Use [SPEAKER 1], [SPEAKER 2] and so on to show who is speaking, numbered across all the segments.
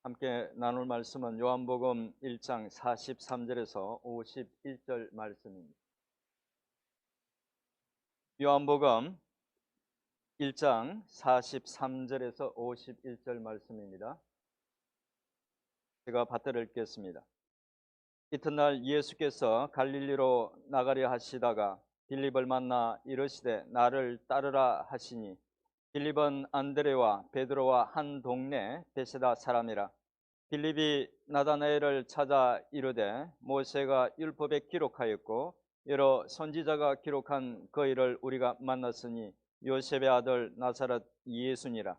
[SPEAKER 1] 함께 나눌 말씀은 요한복음 1장 43절에서 51절 말씀입니다. 요한복음 1장 43절에서 51절 말씀입니다. 제가 받들어 읽겠습니다. 이튿날 예수께서 갈릴리로 나가려 하시다가 빌립을 만나 이르시되 나를 따르라 하시니 빌립은 안드레와 베드로와 한 동네 베세다 사람이라. 빌립이 나다나엘을 찾아 이르되 모세가 율법에 기록하였고 여러 선지자가 기록한 그 일을 우리가 만났으니 요셉의 아들 나사렛 예수니라.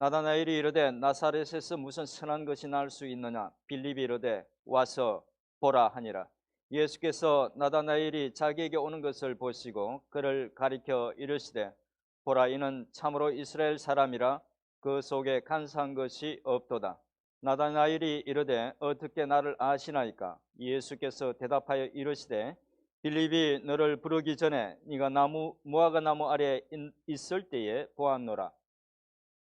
[SPEAKER 1] 나다나엘이 이르되 나사렛에서 무슨 선한 것이 날 수 있느냐. 빌립이 이르되 와서 보라 하니라. 예수께서 나다나엘이 자기에게 오는 것을 보시고 그를 가리켜 이르시되 보라, 이는 참으로 이스라엘 사람이라 그 속에 간사한 것이 없도다. 나다나엘이 이르되 어떻게 나를 아시나이까. 예수께서 대답하여 이르시되 빌립이 너를 부르기 전에 네가 무화과 나무 아래에 있을 때에 보았노라.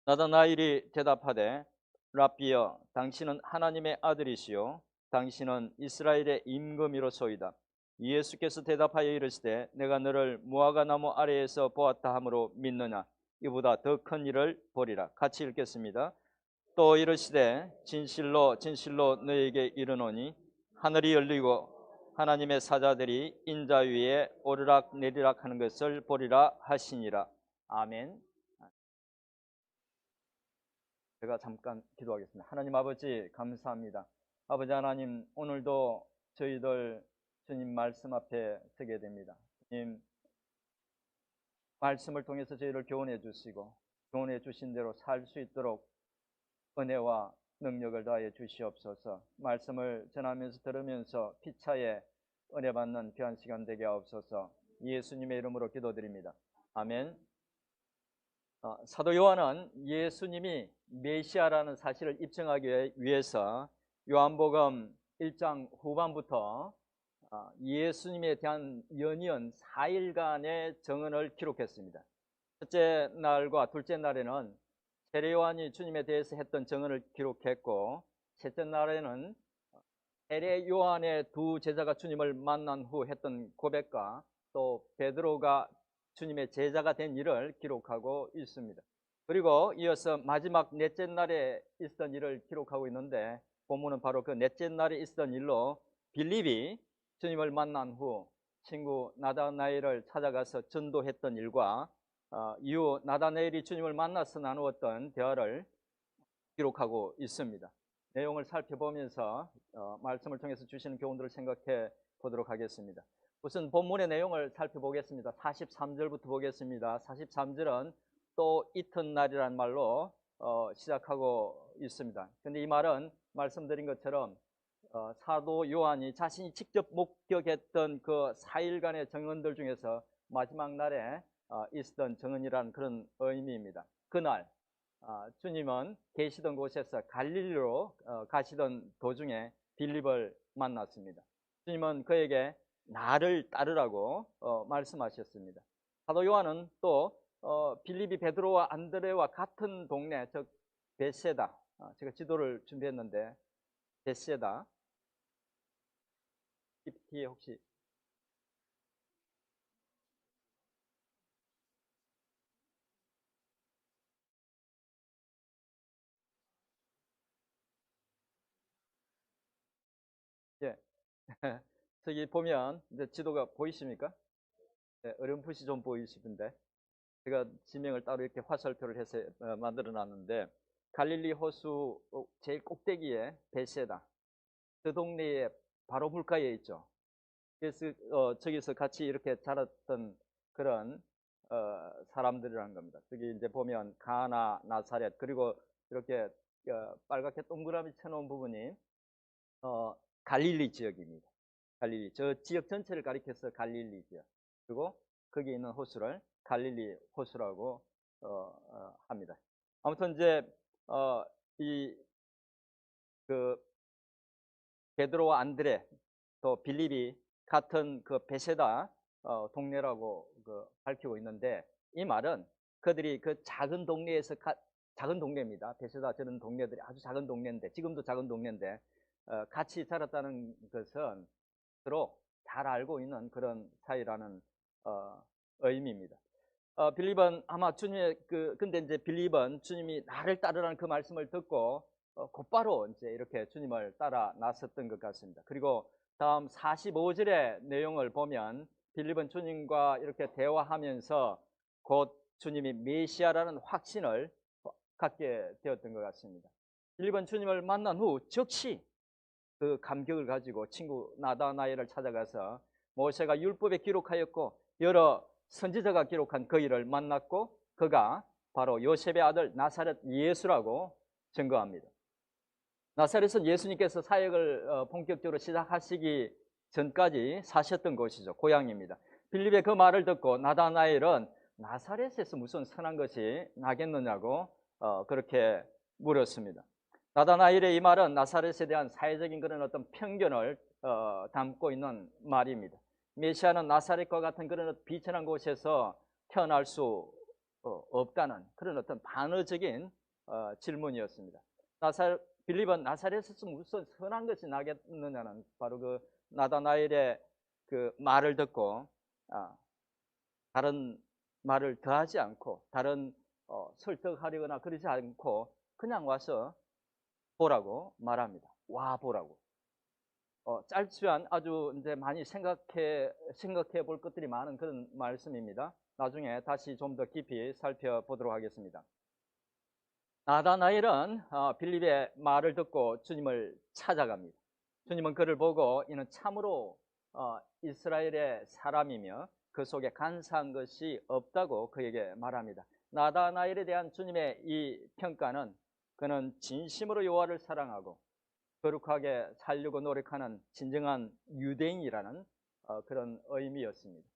[SPEAKER 1] 나다나엘이 대답하되 랍비여, 당신은 하나님의 아들이시요 당신은 이스라엘의 임금이로소이다. 예수께서 대답하여 이르시되 내가 너를 무화과 나무 아래에서 보았다 함으로 믿느냐. 이보다 더 큰 일을 보리라. 같이 읽겠습니다. 또 이르시되 진실로 진실로 너에게 이르노니 하늘이 열리고 하나님의 사자들이 인자 위에 오르락 내리락 하는 것을 보리라 하시니라. 아멘. 제가 잠깐 기도하겠습니다. 하나님 아버지, 감사합니다. 아버지 하나님, 오늘도 저희들 주님 말씀 앞에 서게 됩니다. 주님 말씀을 통해서 저희를 교훈해 주시고 교훈해 주신 대로 살 수 있도록 은혜와 능력을 다하여 주시옵소서. 말씀을 전하면서 들으면서 피차에 은혜 받는 귀한 시간 되게 하옵소서. 예수님의 이름으로 기도드립니다. 아멘. 사도 요한은 예수님이 메시아라는 사실을 입증하기 위해서 요한복음 1장 후반부터 예수님에 대한 연이은 4일간의 증언을 기록했습니다. 첫째 날과 둘째 날에는 세례 요한이 주님에 대해서 했던 증언을 기록했고, 셋째 날에는 세례 요한의 두 제자가 주님을 만난 후 했던 고백과 또 베드로가 주님의 제자가 된 일을 기록하고 있습니다. 그리고 이어서 마지막 넷째 날에 있었던 일을 기록하고 있는데, 본문은 바로 그 넷째 날에 있었던 일로 빌립이 주님을 만난 후 친구 나다나엘을 찾아가서 전도했던 일과 이후 나다나엘이 주님을 만나서 나누었던 대화를 기록하고 있습니다. 내용을 살펴보면서 말씀을 통해서 주시는 교훈들을 생각해 보도록 하겠습니다. 우선 본문의 내용을 살펴보겠습니다. 43절부터 보겠습니다. 43절은 또 이튿날이라는 말로 시작하고 있습니다. 그런데 이 말은 말씀드린 것처럼 사도 요한이 자신이 직접 목격했던 그 4일간의 증언들 중에서 마지막 날에 있었던 증언이라는 그런 의미입니다. 그날 주님은 계시던 곳에서 갈릴리로 가시던 도중에 빌립을 만났습니다. 주님은 그에게 나를 따르라고 말씀하셨습니다. 사도 요한은 또 빌립이 베드로와 안드레와 같은 동네, 즉 베세다, 제가 지도를 준비했는데 베세다, PPT에 혹시 예. 저기 보면 이제 지도가 보이십니까? 네, 어렴풋이 좀 보이시던데 제가 지명을 따로 이렇게 화살표를 해서 만들어 놨는데, 갈릴리 호수 제일 꼭대기에 베세다, 그 동네에 바로 물가에 있죠. 그래서 저기서 같이 이렇게 자랐던 그런 사람들이라는 겁니다. 저기 이제 보면 가나, 나사렛, 그리고 이렇게 빨갛게 동그라미 쳐놓은 부분이 갈릴리 지역입니다. 갈릴리, 저 지역 전체를 가리켜서 갈릴리 지역, 그리고 거기 있는 호수를 갈릴리 호수라고 합니다. 아무튼 이제 이그 베드로와 안드레 또 빌립이 같은 그 베세다 동네라고 밝히고 있는데, 이 말은 그들이 그 작은 동네에서 작은 동네입니다. 베세다 저런 동네들이 아주 작은 동네인데, 지금도 작은 동네인데 같이 자랐다는 것은 서로 잘 알고 있는 그런 사이라는 의미입니다. 빌립은 아마 주님의 근데 이제 빌립은 주님이 나를 따르라는 그 말씀을 듣고 곧바로 이제 이렇게 주님을 따라 나섰던 것 같습니다. 그리고 다음 45절의 내용을 보면 빌립은 주님과 이렇게 대화하면서 곧 주님이 메시아라는 확신을 갖게 되었던 것 같습니다. 빌립은 주님을 만난 후 즉시 그 감격을 가지고 친구 나다나엘을 찾아가서 모세가 율법에 기록하였고 여러 선지자가 기록한 그 일을 만났고 그가 바로 요셉의 아들 나사렛 예수라고 증거합니다. 나사렛은 예수님께서 사역을 본격적으로 시작하시기 전까지 사셨던 곳이죠. 고향입니다. 빌립의 그 말을 듣고 나다나엘은 나사렛에서 무슨 선한 것이 나겠느냐고 그렇게 물었습니다. 나다나엘의 이 말은 나사렛에 대한 사회적인 그런 어떤 편견을 담고 있는 말입니다. 메시아는 나사렛과 같은 그런 비천한 곳에서 태어날 수 없다는 그런 어떤 반어적인 질문이었습니다. 빌립은 나사렛에서 무슨 선한 것이 나겠느냐는 바로 그 나다나엘의 그 말을 듣고 다른 말을 더하지 않고 다른 설득하려거나 그러지 않고 그냥 와서 보라고 말합니다. 와 보라고. 짧지만 아주 이제 많이 생각해 볼 것들이 많은 그런 말씀입니다. 나중에 다시 좀 더 깊이 살펴보도록 하겠습니다. 나다나엘은 빌립의 말을 듣고 주님을 찾아갑니다. 주님은 그를 보고 이는 참으로 이스라엘의 사람이며 그 속에 간사한 것이 없다고 그에게 말합니다. 나다나엘에 대한 주님의 이 평가는 그는 진심으로 여호와를 사랑하고 거룩하게 살려고 노력하는 진정한 유대인이라는 그런 의미였습니다.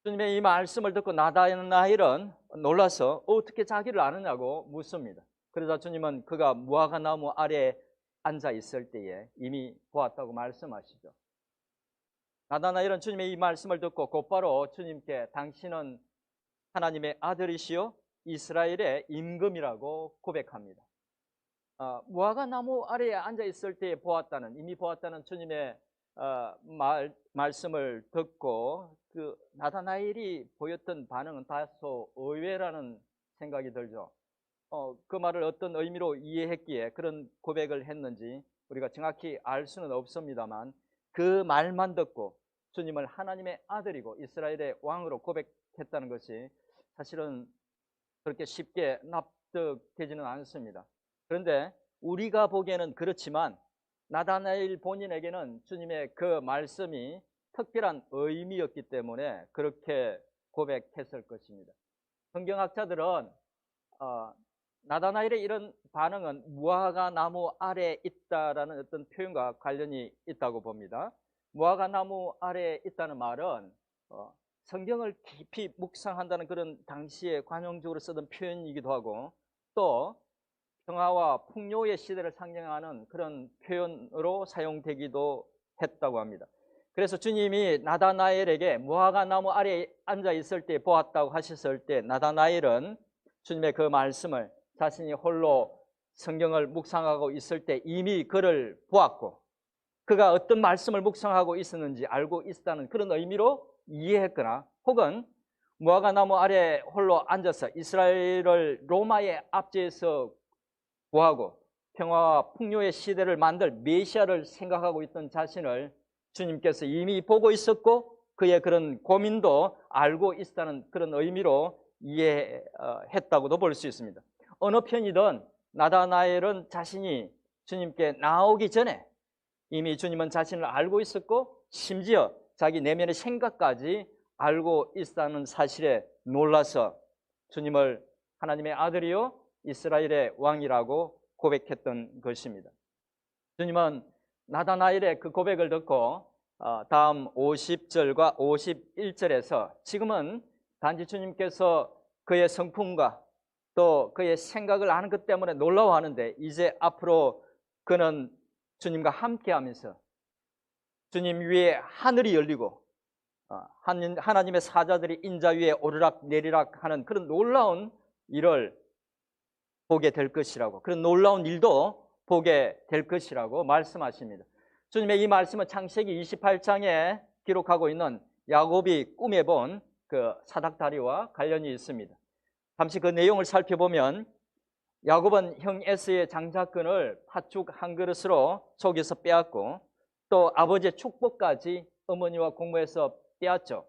[SPEAKER 1] 주님의 이 말씀을 듣고 나다나엘은 놀라서 어떻게 자기를 아느냐고 묻습니다. 그러자 주님은 그가 무화과 나무 아래에 앉아 있을 때에 이미 보았다고 말씀하시죠. 나다나엘은 주님의 이 말씀을 듣고 곧바로 주님께 당신은 하나님의 아들이시요 이스라엘의 임금이라고 고백합니다. 무화과 나무 아래에 앉아 있을 때에 이미 보았다는 주님의 말씀을 듣고 그 나다나엘이 보였던 반응은 다소 의외라는 생각이 들죠. 그 말을 어떤 의미로 이해했기에 그런 고백을 했는지 우리가 정확히 알 수는 없습니다만 그 말만 듣고 주님을 하나님의 아들이고 이스라엘의 왕으로 고백했다는 것이 사실은 그렇게 쉽게 납득되지는 않습니다. 그런데 우리가 보기에는 그렇지만 나다나엘 본인에게는 주님의 그 말씀이 특별한 의미였기 때문에 그렇게 고백했을 것입니다. 성경학자들은 나다나엘의 이런 반응은 무화과 나무 아래에 있다라는 어떤 표현과 관련이 있다고 봅니다. 무화과 나무 아래에 있다는 말은 성경을 깊이 묵상한다는 그런 당시에 관용적으로 쓰던 표현이기도 하고 또 평화와 풍요의 시대를 상징하는 그런 표현으로 사용되기도 했다고 합니다. 그래서 주님이 나다나엘에게 무화과 나무 아래에 앉아 있을 때 보았다고 하셨을 때 나다나엘은 주님의 그 말씀을 자신이 홀로 성경을 묵상하고 있을 때 이미 그를 보았고 그가 어떤 말씀을 묵상하고 있었는지 알고 있었다는 그런 의미로 이해했거나 혹은 무화과 나무 아래에 홀로 앉아서 이스라엘을 로마의 압제에서 구하고 평화와 풍요의 시대를 만들 메시아를 생각하고 있던 자신을 주님께서 이미 보고 있었고 그의 그런 고민도 알고 있었다는 그런 의미로 이해했다고도 볼 수 있습니다. 어느 편이든 나다나엘은 자신이 주님께 나오기 전에 이미 주님은 자신을 알고 있었고 심지어 자기 내면의 생각까지 알고 있다는 사실에 놀라서 주님을 하나님의 아들이요 이스라엘의 왕이라고 고백했던 것입니다. 주님은 나다나엘의 그 고백을 듣고 다음 50절과 51절에서 지금은 단지 주님께서 그의 성품과 또 그의 생각을 아는 것 때문에 놀라워하는데 이제 앞으로 그는 주님과 함께하면서 주님 위에 하늘이 열리고 하나님의 사자들이 인자 위에 오르락 내리락 하는 그런 놀라운 일을 보게 될 것이라고, 그런 놀라운 일도 보게 될 것이라고 말씀하십니다. 주님의 이 말씀은 창세기 28장에 기록하고 있는 야곱이 꿈에 본 그 사닥다리와 관련이 있습니다. 잠시 그 내용을 살펴보면 야곱은 형 에서의 장자권을 팥죽 한 그릇으로 속에서 빼앗고 또 아버지의 축복까지 어머니와 공모해서 빼앗죠.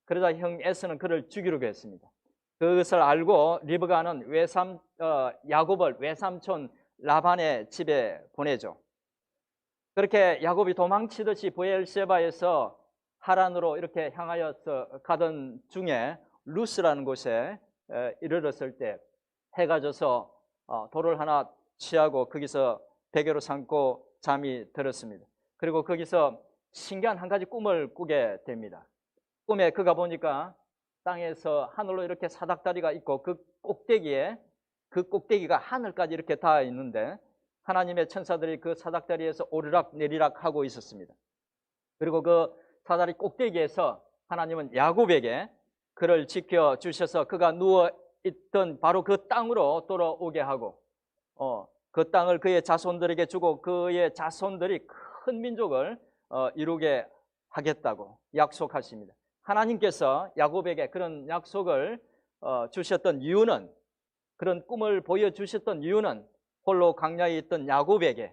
[SPEAKER 1] 그러자 형 에서는 그를 죽이려고 했습니다. 그것을 알고 리브가는 야곱을 외삼촌 라반의 집에 보내죠. 그렇게 야곱이 도망치듯이 브엘세바에서 하란으로 이렇게 향하여서 가던 중에 루스라는 곳에 이르렀을 때 해가 져서 돌을 하나 취하고 거기서 베개로 삼고 잠이 들었습니다. 그리고 거기서 신기한 한 가지 꿈을 꾸게 됩니다. 꿈에 그가 보니까 땅에서 하늘로 이렇게 사닥다리가 있고 그 꼭대기가 하늘까지 이렇게 닿아 있는데 하나님의 천사들이 그 사닥다리에서 오르락 내리락 하고 있었습니다. 그리고 그 사다리 꼭대기에서 하나님은 야곱에게 그를 지켜주셔서 그가 누워있던 바로 그 땅으로 돌아오게 하고 그 땅을 그의 자손들에게 주고 그의 자손들이 큰 민족을 이루게 하겠다고 약속하십니다. 하나님께서 야곱에게 그런 약속을 주셨던 이유는, 그런 꿈을 보여주셨던 이유는 홀로 광야에 있던 야곱에게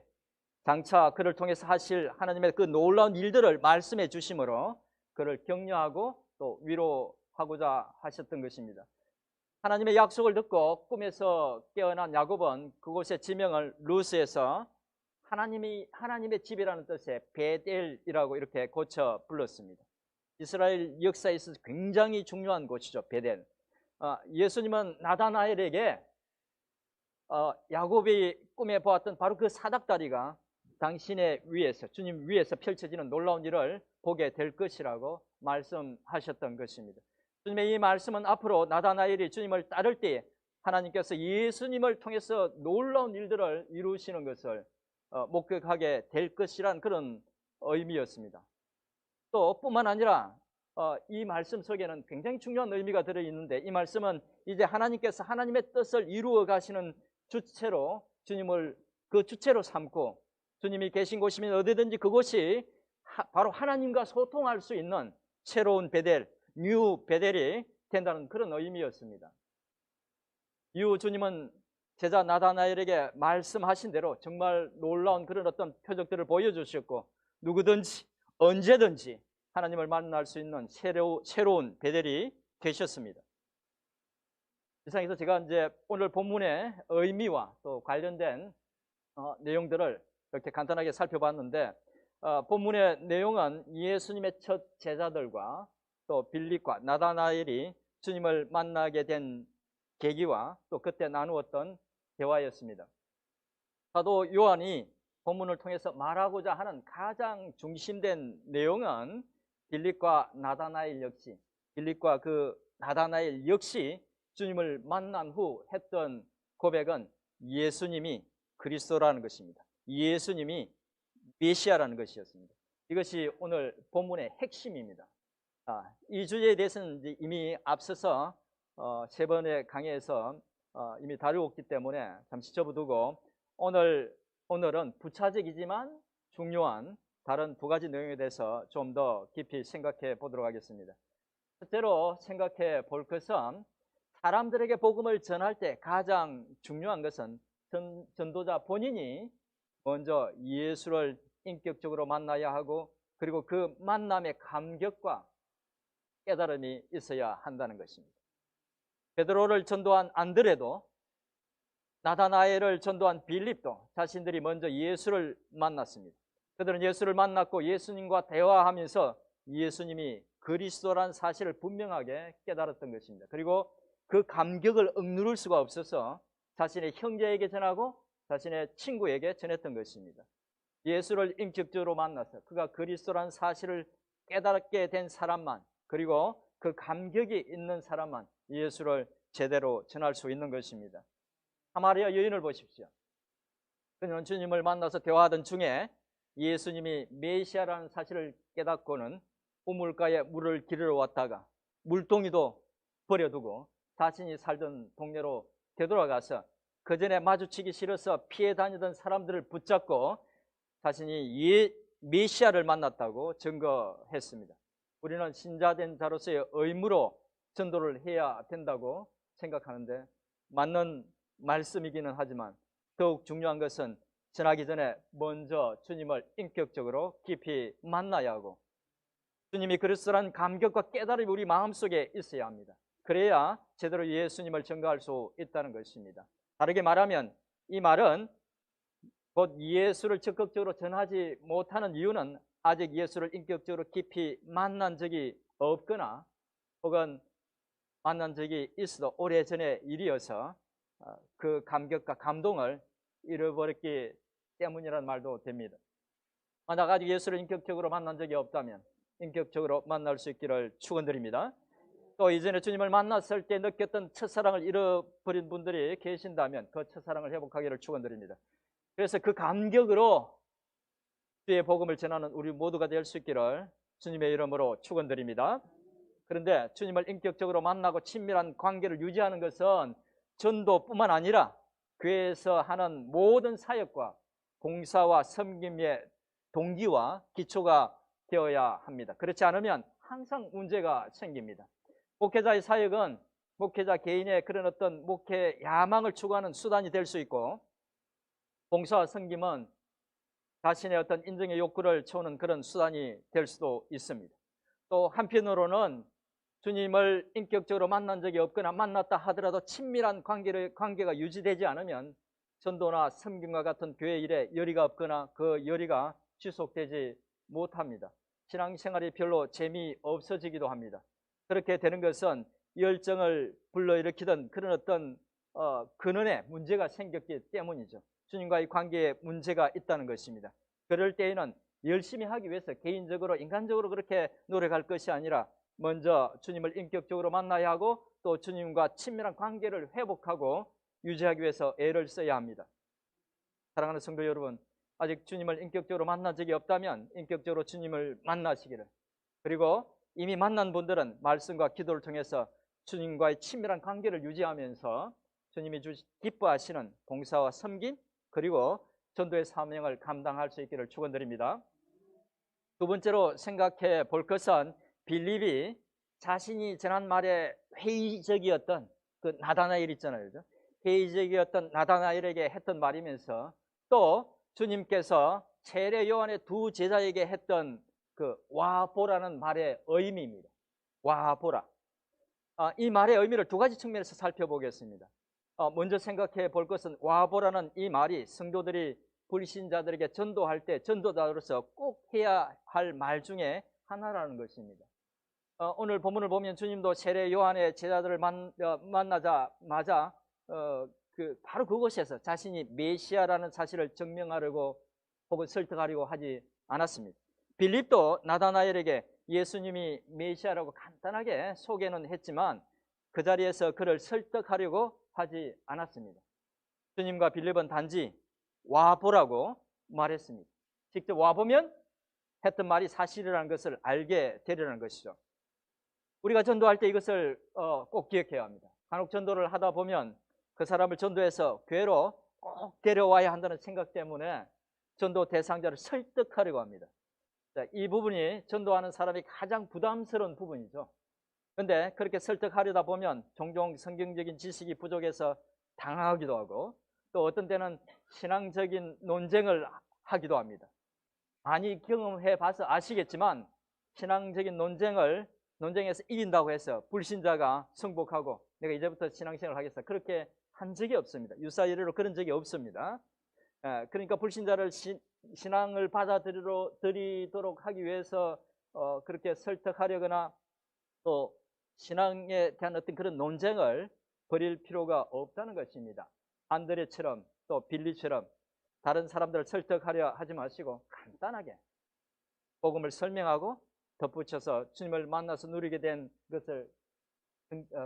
[SPEAKER 1] 장차 그를 통해서 하실 하나님의 그 놀라운 일들을 말씀해 주심으로 그를 격려하고 또 위로하고자 하셨던 것입니다. 하나님의 약속을 듣고 꿈에서 깨어난 야곱은 그곳의 지명을 루스에서 하나님의 집이라는 뜻의 베델이라고 이렇게 고쳐 불렀습니다. 이스라엘 역사에 있어서 굉장히 중요한 곳이죠, 베델. 예수님은 나다나엘에게 야곱이 꿈에 보았던 바로 그 사닥다리가 당신의 위에서, 주님 위에서 펼쳐지는 놀라운 일을 보게 될 것이라고 말씀하셨던 것입니다. 주님의 이 말씀은 앞으로 나다나엘이 주님을 따를 때에 하나님께서 예수님을 통해서 놀라운 일들을 이루시는 것을 목격하게 될 것이란 그런 의미였습니다. 또 뿐만 아니라 이 말씀 속에는 굉장히 중요한 의미가 들어있는데, 이 말씀은 이제 하나님께서 하나님의 뜻을 이루어 가시는 주체로 주님을 그 주체로 삼고 주님이 계신 곳이면 어디든지 그곳이 바로 하나님과 소통할 수 있는 새로운 베델, 뉴 베델이 된다는 그런 의미였습니다. 이후 주님은 제자 나다나엘에게 말씀하신 대로 정말 놀라운 그런 어떤 표적들을 보여주셨고 누구든지 언제든지 하나님을 만날 수 있는 새로운 베델이 되셨습니다. 이상에서 제가 이제 오늘 본문의 의미와 또 관련된 내용들을 이렇게 간단하게 살펴봤는데, 본문의 내용은 예수님의 첫 제자들과 또 빌립과 나다나엘이 주님을 만나게 된 계기와 또 그때 나누었던 대화였습니다. 사도 요한이 본문을 통해서 말하고자 하는 가장 중심된 내용은 빌립과 나다나엘 역시 주님을 만난 후 했던 고백은 예수님이 그리스도라는 것입니다. 예수님이 메시아라는 것이었습니다. 이것이 오늘 본문의 핵심입니다. 이 주제에 대해서는 이미 앞서서 세 번의 강의에서 이미 다루었기 때문에 잠시 접어두고 오늘은 부차적이지만 중요한 다른 두 가지 내용에 대해서 좀 더 깊이 생각해 보도록 하겠습니다. 첫째로 생각해 볼 것은 사람들에게 복음을 전할 때 가장 중요한 것은 전도자 본인이 먼저 예수를 인격적으로 만나야 하고 그리고 그 만남의 감격과 깨달음이 있어야 한다는 것입니다. 베드로를 전도한 안드레도 나다나엘을 전도한 빌립도 자신들이 먼저 예수를 만났습니다. 그들은 예수를 만났고 예수님과 대화하면서 예수님이 그리스도라는 사실을 분명하게 깨달았던 것입니다. 그리고 그 감격을 억누를 수가 없어서 자신의 형제에게 전하고 자신의 친구에게 전했던 것입니다. 예수를 인격적으로 만나서 그가 그리스도라는 사실을 깨닫게 된 사람만, 그리고 그 감격이 있는 사람만 예수를 제대로 전할 수 있는 것입니다. 사마리아 여인을 보십시오. 그녀는 주님을 만나서 대화하던 중에 예수님이 메시아라는 사실을 깨닫고는 우물가에 물을 기르러 왔다가 물동이도 버려두고 자신이 살던 동네로 되돌아가서 그 전에 마주치기 싫어서 피해 다니던 사람들을 붙잡고 자신이 메시아를 만났다고 증거했습니다. 우리는 신자된 자로서의 의무로 전도를 해야 된다고 생각하는데 맞는 말씀이기는 하지만 더욱 중요한 것은 전하기 전에 먼저 주님을 인격적으로 깊이 만나야 하고 주님이 그리스도라는 감격과 깨달음이 우리 마음속에 있어야 합니다. 그래야 제대로 예수님을 증거할 수 있다는 것입니다. 다르게 말하면 이 말은 곧 예수를 적극적으로 전하지 못하는 이유는 아직 예수를 인격적으로 깊이 만난 적이 없거나 혹은 만난 적이 있어도 오래전의 일이어서 그 감격과 감동을 잃어버렸기 때문이라는 말도 됩니다. 만약 아직 예수를 인격적으로 만난 적이 없다면 인격적으로 만날 수 있기를 축원드립니다. 또 이전에 주님을 만났을 때 느꼈던 첫사랑을 잃어버린 분들이 계신다면 그 첫사랑을 회복하기를 축원드립니다. 그래서 그 감격으로 주의 복음을 전하는 우리 모두가 될 수 있기를 주님의 이름으로 축원드립니다. 그런데 주님을 인격적으로 만나고 친밀한 관계를 유지하는 것은 전도뿐만 아니라 교회에서 하는 모든 사역과 봉사와 섬김의 동기와 기초가 되어야 합니다. 그렇지 않으면 항상 문제가 생깁니다. 목회자의 사역은 목회자 개인의 그런 어떤 목회 야망을 추구하는 수단이 될 수 있고 봉사와 섬김은 자신의 어떤 인정의 욕구를 채우는 그런 수단이 될 수도 있습니다. 또 한편으로는 주님을 인격적으로 만난 적이 없거나 만났다 하더라도 친밀한 관계가 유지되지 않으면 전도나 섬김과 같은 교회 일에 열의가 없거나 그 열의가 지속되지 못합니다. 신앙생활이 별로 재미없어지기도 합니다. 그렇게 되는 것은 열정을 불러일으키던 그런 어떤 근원에 문제가 생겼기 때문이죠. 주님과의 관계에 문제가 있다는 것입니다. 그럴 때에는 열심히 하기 위해서 개인적으로 인간적으로 그렇게 노력할 것이 아니라 먼저 주님을 인격적으로 만나야 하고 또 주님과 친밀한 관계를 회복하고 유지하기 위해서 애를 써야 합니다. 사랑하는 성도 여러분, 아직 주님을 인격적으로 만난 적이 없다면 인격적으로 주님을 만나시기를, 그리고 이미 만난 분들은 말씀과 기도를 통해서 주님과의 친밀한 관계를 유지하면서 주님이 기뻐하시는 봉사와 섬김 그리고 전도의 사명을 감당할 수 있기를 축원드립니다. 두 번째로 생각해 볼 것은 빌립이 자신이 전한 말에 회의적이었던 그 나다나엘 있잖아요. 그죠? 회의적이었던 나다나엘에게 했던 말이면서 또 주님께서 세례 요한의 두 제자에게 했던 그 와보라는 말의 의미입니다. 와보라. 이 말의 의미를 두 가지 측면에서 살펴보겠습니다. 먼저 생각해 볼 것은 와보라는 이 말이 성도들이 불신자들에게 전도할 때 전도자로서 꼭 해야 할 말 중에 하나라는 것입니다. 오늘 본문을 보면 주님도 세례 요한의 제자들을 만나자마자 바로 그곳에서 자신이 메시아라는 사실을 증명하려고 혹은 설득하려고 하지 않았습니다. 빌립도 나다나엘에게 예수님이 메시아라고 간단하게 소개는 했지만 그 자리에서 그를 설득하려고 하지 않았습니다. 주님과 빌립은 단지 와보라고 말했습니다. 직접 와보면 했던 말이 사실이라는 것을 알게 되려는 것이죠. 우리가 전도할 때 이것을 꼭 기억해야 합니다. 간혹 전도를 하다 보면 그 사람을 전도해서 교회로 꼭 데려와야 한다는 생각 때문에 전도 대상자를 설득하려고 합니다. 자, 이 부분이 전도하는 사람이 가장 부담스러운 부분이죠. 그런데 그렇게 설득하려다 보면 종종 성경적인 지식이 부족해서 당하기도 하고 또 어떤 때는 신앙적인 논쟁을 하기도 합니다. 많이 경험해 봐서 아시겠지만 신앙적인 논쟁에서 이긴다고 해서 불신자가 승복하고 내가 이제부터 신앙생활을 하겠다 그렇게 한 적이 없습니다. 유사 이래로 그런 적이 없습니다. 그러니까 불신자를 신앙을 받아들이도록 하기 위해서 그렇게 설득하려거나 또 신앙에 대한 어떤 그런 논쟁을 벌일 필요가 없다는 것입니다. 안드레처럼 또 빌리처럼 다른 사람들을 설득하려 하지 마시고 간단하게 복음을 설명하고 덧붙여서 주님을 만나서 누리게 된 것을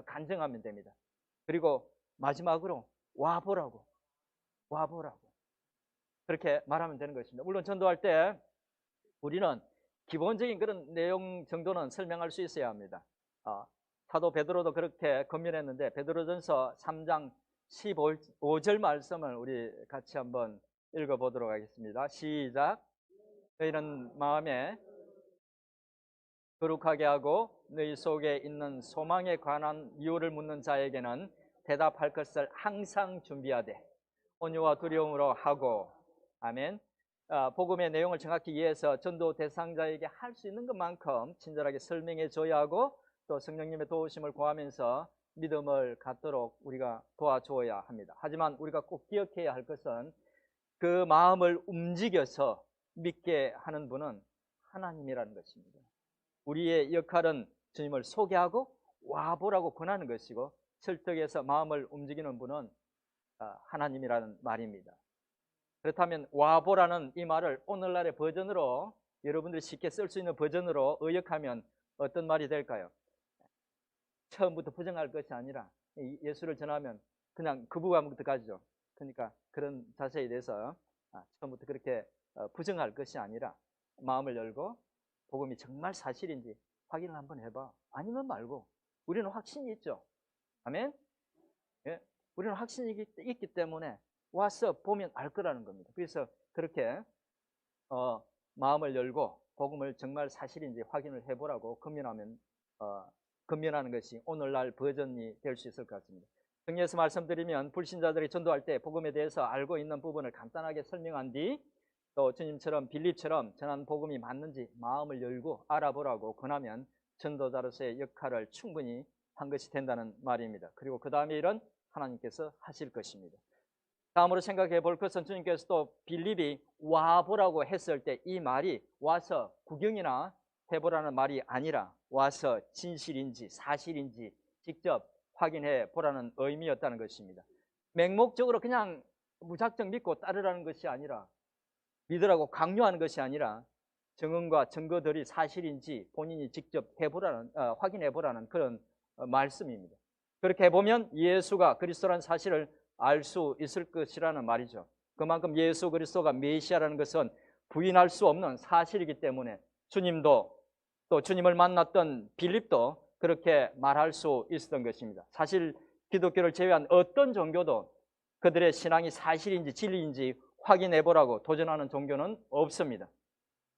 [SPEAKER 1] 간증하면 됩니다. 그리고 마지막으로 와보라고 그렇게 말하면 되는 것입니다. 물론 전도할 때 우리는 기본적인 그런 내용 정도는 설명할 수 있어야 합니다. 사도 베드로도 그렇게 권면했는데 베드로전서 3장 15절 말씀을 우리 같이 한번 읽어보도록 하겠습니다. 시작. 너희는 마음에 거룩하게 하고 너희 속에 있는 소망에 관한 이유를 묻는 자에게는 대답할 것을 항상 준비하되 온유와 두려움으로 하고. 아멘. 복음의 내용을 정확히 이해해서 전도 대상자에게 할 수 있는 것만큼 친절하게 설명해 줘야 하고, 또 성령님의 도우심을 구하면서 믿음을 갖도록 우리가 도와줘야 합니다. 하지만 우리가 꼭 기억해야 할 것은 그 마음을 움직여서 믿게 하는 분은 하나님이라는 것입니다. 우리의 역할은 주님을 소개하고 와보라고 권하는 것이고, 설득해서 마음을 움직이는 분은 하나님이라는 말입니다. 그렇다면 와보라는 이 말을 오늘날의 버전으로, 여러분들이 쉽게 쓸 수 있는 버전으로 의역하면 어떤 말이 될까요? 처음부터 부정할 것이 아니라 예수를 전하면 그냥 거부감부터 가지죠. 그러니까 그런 자세에 대해서 처음부터 그렇게 부정할 것이 아니라 마음을 열고 복음이 정말 사실인지 확인을 한번 해봐. 아니면 말고. 우리는 확신이 있죠. 아멘. 예? 우리는 확신이 있기 때문에 와서 보면 알 거라는 겁니다. 그래서 그렇게 마음을 열고 복음을 정말 사실인지 확인을 해보라고 권면하는 것이 오늘날 버전이 될 수 있을 것 같습니다. 정리해서 말씀드리면, 불신자들이 전도할 때 복음에 대해서 알고 있는 부분을 간단하게 설명한 뒤, 또 주님처럼 빌립처럼 전한 복음이 맞는지 마음을 열고 알아보라고 권하면 전도자로서의 역할을 충분히 한 것이 된다는 말입니다. 그리고 그 다음에 일은 하나님께서 하실 것입니다. 다음으로 생각해 볼 것은, 주님께서도 빌립이 와보라고 했을 때 이 말이 와서 구경이나 해보라는 말이 아니라 와서 진실인지 사실인지 직접 확인해 보라는 의미였다는 것입니다. 맹목적으로 그냥 무작정 믿고 따르라는 것이 아니라, 믿으라고 강요하는 것이 아니라 증언과 증거들이 사실인지 본인이 직접 확인해 보라는 그런 말씀입니다. 그렇게 해보면 예수가 그리스도라는 사실을 알 수 있을 것이라는 말이죠. 그만큼 예수 그리스도가 메시아라는 것은 부인할 수 없는 사실이기 때문에 주님도, 또 주님을 만났던 빌립도 그렇게 말할 수 있었던 것입니다. 사실 기독교를 제외한 어떤 종교도 그들의 신앙이 사실인지 진리인지 확인해 보라고 도전하는 종교는 없습니다.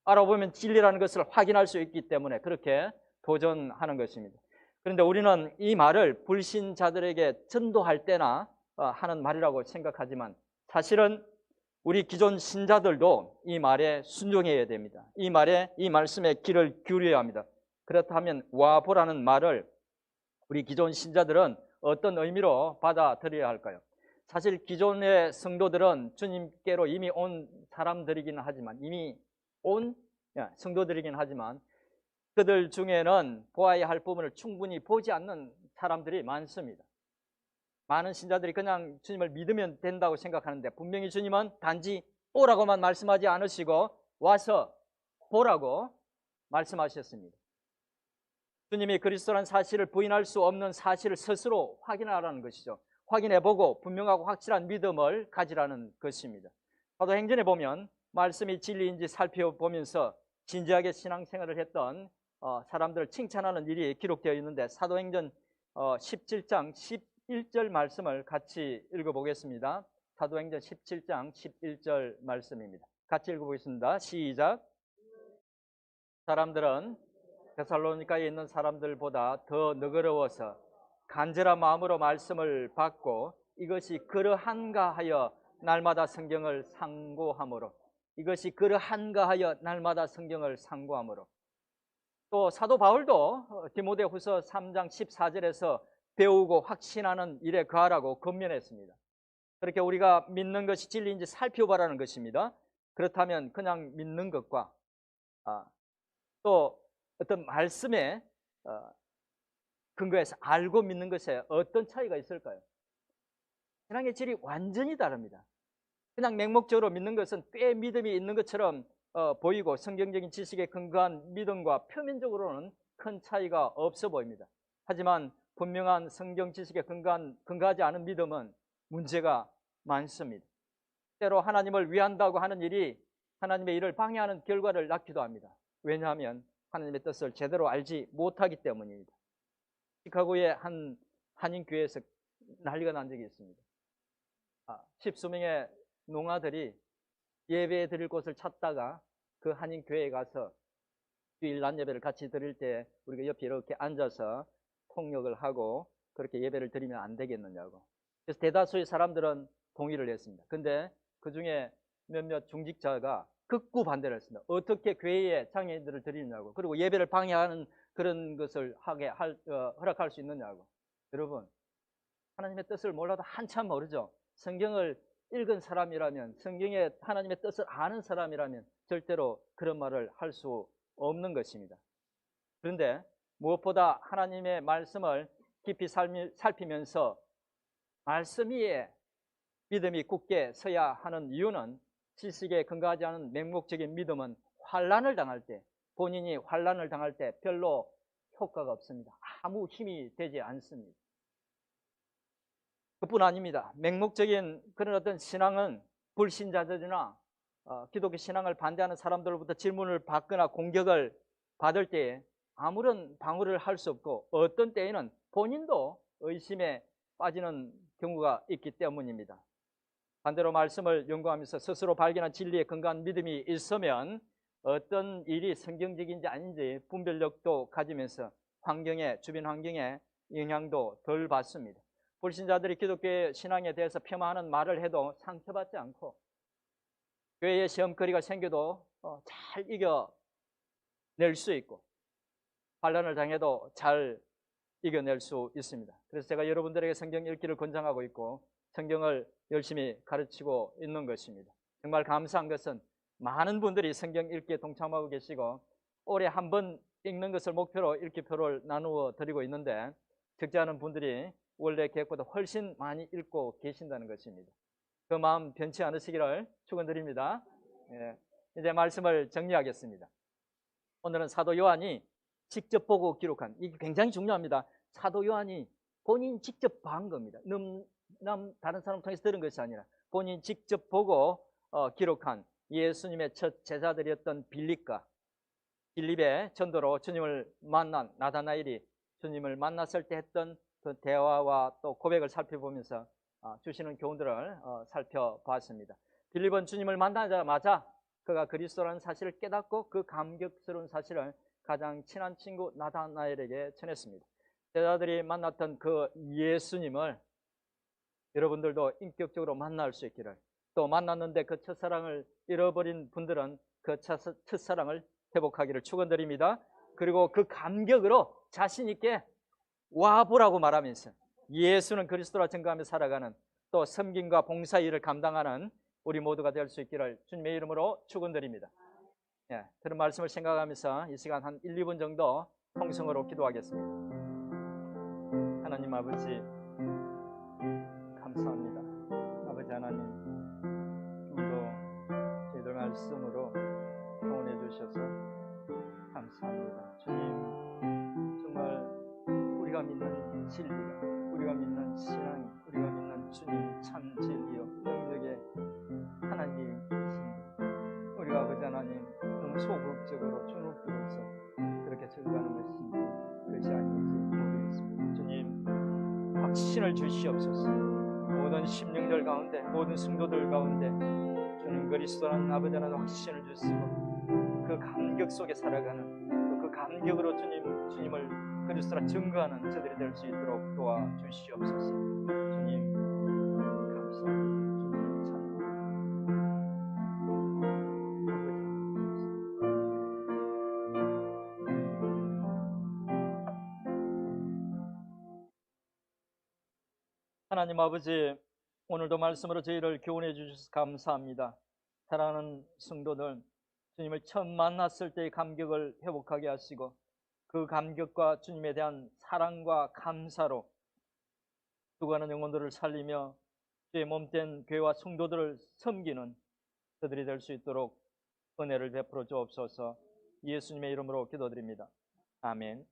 [SPEAKER 1] 알아보면 진리라는 것을 확인할 수 있기 때문에 그렇게 도전하는 것입니다. 그런데 우리는 이 말을 불신자들에게 전도할 때나 하는 말이라고 생각하지만, 사실은 우리 기존 신자들도 이 말에 순종해야 됩니다. 이 말씀에 귀를 기울여야 합니다. 그렇다면 와보라는 말을 우리 기존 신자들은 어떤 의미로 받아들여야 할까요? 사실 기존의 성도들은 주님께로 이미 온 사람들이긴 하지만, 성도들이긴 하지만 그들 중에는 보아야 할 부분을 충분히 보지 않는 사람들이 많습니다. 많은 신자들이 그냥 주님을 믿으면 된다고 생각하는데, 분명히 주님은 단지 오라고만 말씀하지 않으시고 와서 보라고 말씀하셨습니다. 주님이 그리스도라는 사실을 부인할 수 없는 사실을 스스로 확인하라는 것이죠. 확인해보고 분명하고 확실한 믿음을 가지라는 것입니다. 사도행전에 보면 말씀이 진리인지 살펴보면서 진지하게 신앙생활을 했던 사람들을 칭찬하는 일이 기록되어 있는데, 사도행전 17장 11절 말씀을 같이 읽어보겠습니다. 사도행전 17장 11절 말씀입니다. 같이 읽어보겠습니다. 시작. 사람들은 데살로니가에 있는 사람들보다 더 너그러워서 간절한 마음으로 말씀을 받고 이것이 그러한가 하여 날마다 성경을 상고하므로, 또 사도 바울도 디모데후서 3장 14절에서 배우고 확신하는 일에 거하라고 권면했습니다. 그렇게 우리가 믿는 것이 진리인지 살펴보라는 것입니다. 그렇다면 그냥 믿는 것과 또 어떤 말씀에 근거해서 알고 믿는 것에 어떤 차이가 있을까요? 신앙의 질이 완전히 다릅니다. 그냥 맹목적으로 믿는 것은 꽤 믿음이 있는 것처럼 보이고 성경적인 지식에 근거한 믿음과 표면적으로는 큰 차이가 없어 보입니다. 하지만 분명한 성경 지식에 근거하지 않은 믿음은 문제가 많습니다. 때로 하나님을 위한다고 하는 일이 하나님의 일을 방해하는 결과를 낳기도 합니다. 왜냐하면 하나님의 뜻을 제대로 알지 못하기 때문입니다. 시카고의 한 한인교회에서 난리가 난 적이 있습니다. 10수명의 농아들이 예배 드릴 곳을 찾다가 그 한인 교회에 가서 주일 낮 예배를 같이 드릴 때 우리가 옆에 이렇게 앉아서 통역을 하고 그렇게 예배를 드리면 안 되겠느냐고. 그래서 대다수의 사람들은 동의를 했습니다. 근데 그 중에 몇몇 중직자가 극구 반대를 했습니다. 어떻게 교회에 장애인들을 드리느냐고. 그리고 예배를 방해하는 그런 것을 허락할 수 있느냐고. 여러분, 하나님의 뜻을 몰라도 한참 모르죠. 성경을 읽은 사람이라면, 성경에 하나님의 뜻을 아는 사람이라면 절대로 그런 말을 할 수 없는 것입니다. 그런데 무엇보다 하나님의 말씀을 깊이 살피면서 말씀 위에 믿음이 굳게 서야 하는 이유는 지식에 근거하지 않은 맹목적인 믿음은 환난을 당할 때, 본인이 환난을 당할 때 별로 효과가 없습니다. 아무 힘이 되지 않습니다. 그뿐 아닙니다. 맹목적인 그런 어떤 신앙은 불신자들이나 기독교 신앙을 반대하는 사람들로부터 질문을 받거나 공격을 받을 때에 아무런 방어를 할 수 없고 어떤 때에는 본인도 의심에 빠지는 경우가 있기 때문입니다. 반대로 말씀을 연구하면서 스스로 발견한 진리에 근거한 믿음이 있으면 어떤 일이 성경적인지 아닌지 분별력도 가지면서 주변 환경에 영향도 덜 받습니다. 불신자들이 기독교의 신앙에 대해서 폄하하는 말을 해도 상처받지 않고 교회에 시험거리가 생겨도 잘 이겨낼 수 있고 환난을 당해도 잘 이겨낼 수 있습니다. 그래서 제가 여러분들에게 성경 읽기를 권장하고 있고 성경을 열심히 가르치고 있는 것입니다. 정말 감사한 것은 많은 분들이 성경 읽기에 동참하고 계시고 올해 한 번 읽는 것을 목표로 읽기표를 나누어 드리고 있는데 적지 않은 분들이 원래 계획보다 훨씬 많이 읽고 계신다는 것입니다. 그 마음 변치 않으시기를 축원드립니다. 이제 말씀을 정리하겠습니다. 오늘은 사도 요한이 직접 보고 기록한, 이게 굉장히 중요합니다. 사도 요한이 본인 직접 본 겁니다. 다른 사람 통해서 들은 것이 아니라 본인 직접 보고 기록한 예수님의 첫 제자들이었던 빌립의 전도로 주님을 만난 나다나엘이 주님을 만났을 때 했던 그 대화와 또 고백을 살펴보면서 주시는 교훈들을 살펴봤습니다. 빌립은 주님을 만나자마자 그가 그리스도라는 사실을 깨닫고 그 감격스러운 사실을 가장 친한 친구 나다나엘에게 전했습니다. 제자들이 만났던 그 예수님을 여러분들도 인격적으로 만날 수 있기를, 또 만났는데 그 첫사랑을 잃어버린 분들은 그 첫사랑을 회복하기를 축원드립니다. 그리고 그 감격으로 자신 있게 와보라고 말하면서 예수는 그리스도라 증거하며 살아가는, 또 섬김과 봉사 일을 감당하는 우리 모두가 될 수 있기를 주님의 이름으로 축원드립니다. 그런 말씀을 생각하면서 이 시간 한 1, 2분 정도 통성으로 기도하겠습니다. 하나님 아버지 감사합니다. 아버지 하나님, 오늘도 저희들 말씀으로 교훈해 주셔서 감사합니다. 주님, 정말 우리가 믿는 진리가, 우리가 믿는 신앙이, 우리가 믿는 주님 참 진리요 능력의 하나님이십니다. 우리가 아버지 하나님 너무 소극적으로 주눅들어서 그렇게 증거하는 것이 아닌지 모르겠습니다. 주님, 확신을 주시옵소서. 모든 심령들 가운데, 모든 성도들 가운데 주님 그리스도라는 아버지 하나님 확신을 주시고 그 감격 속에 살아가는, 또 그 감격으로 주님을 그리스도라 증거하는 저들이 될 수 있도록 도와주시옵소서. 주님 감사합니다. 주님 찬양합니다. 하나님 아버지, 오늘도 말씀으로 저희를 교훈해 주셔서 감사합니다. 사랑하는 성도들, 주님을 처음 만났을 때의 감격을 회복하게 하시고 그 감격과 주님에 대한 사랑과 감사로 죽어가는 영혼들을 살리며 주의 몸된 교회와 성도들을 섬기는 그들이 될 수 있도록 은혜를 베풀어 주옵소서. 예수님의 이름으로 기도드립니다. 아멘.